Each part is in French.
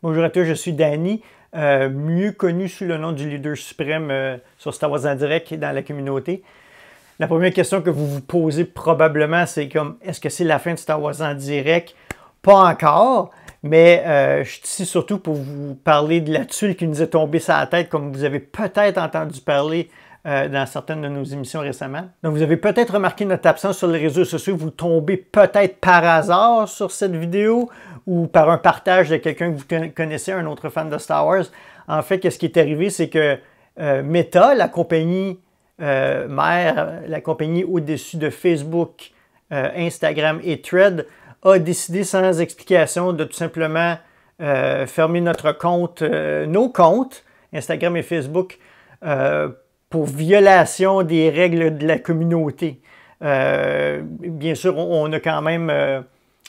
Bonjour à tous, je suis Danny, mieux connu sous le nom du leader suprême sur Star Wars en direct et dans la communauté. La première question que vous vous posez probablement, c'est comme, est-ce que c'est la fin de Star Wars en direct? Pas encore, mais je suis ici surtout pour vous parler de la tuile qui nous est tombée sur la tête, comme vous avez peut-être entendu parler dans certaines de nos émissions récemment. Donc, vous avez peut-être remarqué notre absence sur les réseaux sociaux. Vous tombez peut-être par hasard sur cette vidéo ou par un partage de quelqu'un que vous connaissez, un autre fan de Star Wars. En fait, qu'est-ce qui est arrivé, c'est que Meta, la compagnie mère, la compagnie au-dessus de Facebook, Instagram et Threads, a décidé sans explication de tout simplement fermer notre compte, nos comptes, Instagram et Facebook, pour violation des règles de la communauté. Bien sûr, on a quand même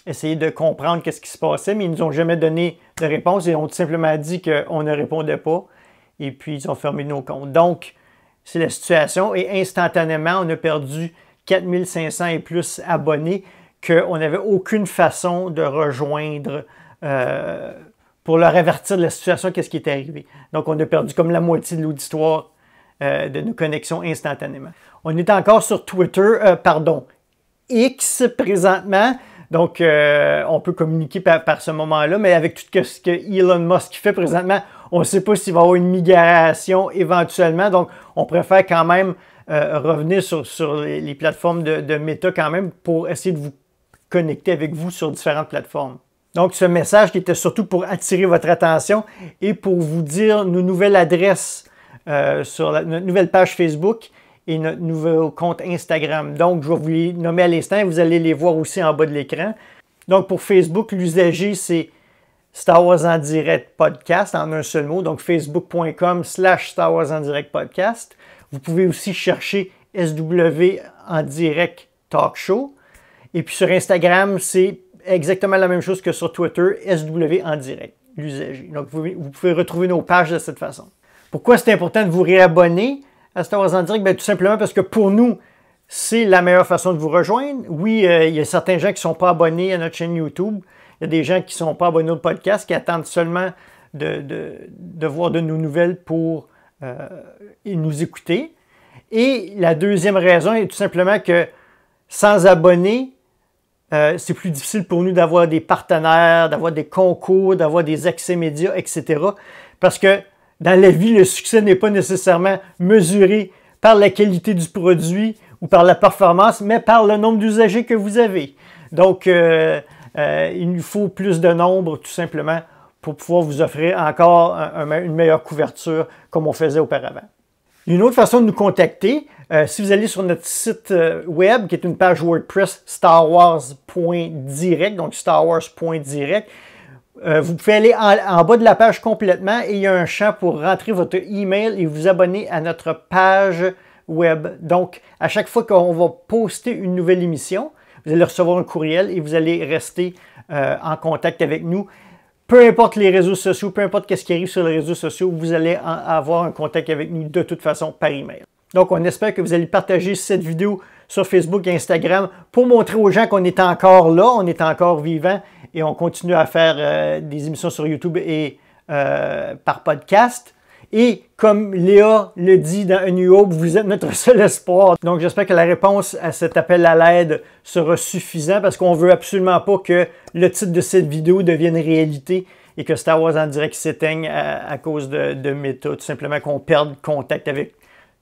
essayé de comprendre qu'est-ce qui se passait, mais ils ne nous ont jamais donné de réponse et ont tout simplement dit qu'on ne répondait pas. Et puis, ils ont fermé nos comptes. Donc, c'est la situation. Et instantanément, on a perdu 4500 et plus abonnés qu'on n'avait aucune façon de rejoindre pour leur avertir de la situation, qu'est-ce qui est arrivé. Donc, on a perdu comme la moitié de l'auditoire de nos connexions instantanément. On est encore sur Twitter, X présentement. Donc, on peut communiquer par ce moment-là, mais avec tout ce que Elon Musk fait présentement, on ne sait pas s'il va y avoir une migration éventuellement. Donc, on préfère quand même revenir sur les plateformes de Meta quand même pour essayer de vous connecter avec vous sur différentes plateformes. Donc, ce message qui était surtout pour attirer votre attention et pour vous dire nos nouvelles adresses sur notre nouvelle page Facebook et notre nouveau compte Instagram. Donc, je vais vous les nommer à l'instant et vous allez les voir aussi en bas de l'écran. Donc, pour Facebook, l'usager, c'est Star Wars en direct podcast en un seul mot. Donc, facebook.com/Star Wars en direct podcast. Vous pouvez aussi chercher SW en direct talk show. Et puis sur Instagram, c'est exactement la même chose que sur Twitter, SW en direct, l'usager. Donc, vous pouvez retrouver nos pages de cette façon. Pourquoi c'est important de vous réabonner à Star Wars en direct? Bien, tout simplement parce que pour nous, c'est la meilleure façon de vous rejoindre. Oui, il y a certains gens qui ne sont pas abonnés à notre chaîne YouTube. Il y a des gens qui ne sont pas abonnés au podcast, qui attendent seulement de voir de nos nouvelles pour nous écouter. Et la deuxième raison est tout simplement que sans abonnés, c'est plus difficile pour nous d'avoir des partenaires, d'avoir des concours, d'avoir des accès médias, etc. Parce que dans la vie, le succès n'est pas nécessairement mesuré par la qualité du produit ou par la performance, mais par le nombre d'usagers que vous avez. Donc, il nous faut plus de nombre, tout simplement, pour pouvoir vous offrir encore une meilleure couverture comme on faisait auparavant. Une autre façon de nous contacter, si vous allez sur notre site web, qui est une page WordPress starwars.direct, donc starwars.direct, vous pouvez aller en bas de la page complètement et il y a un champ pour rentrer votre email et vous abonner à notre page web. Donc, à chaque fois qu'on va poster une nouvelle émission, vous allez recevoir un courriel et vous allez rester en contact avec nous. Peu importe les réseaux sociaux, peu importe ce qui arrive sur les réseaux sociaux, vous allez avoir un contact avec nous de toute façon par email. Donc, on espère que vous allez partager cette vidéo sur Facebook et Instagram pour montrer aux gens qu'on est encore là, on est encore vivant et on continue à faire des émissions sur YouTube et par podcast. Et comme Léa le dit dans A New Hope, vous êtes notre seul espoir. Donc, j'espère que la réponse à cet appel à l'aide sera suffisante parce qu'on ne veut absolument pas que le titre de cette vidéo devienne réalité et que Star Wars en direct s'éteigne à cause de Meta. Tout simplement qu'on perde contact avec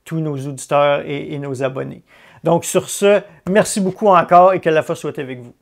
tous nos auditeurs et nos abonnés. Donc, sur ce, merci beaucoup encore et que la force soit avec vous.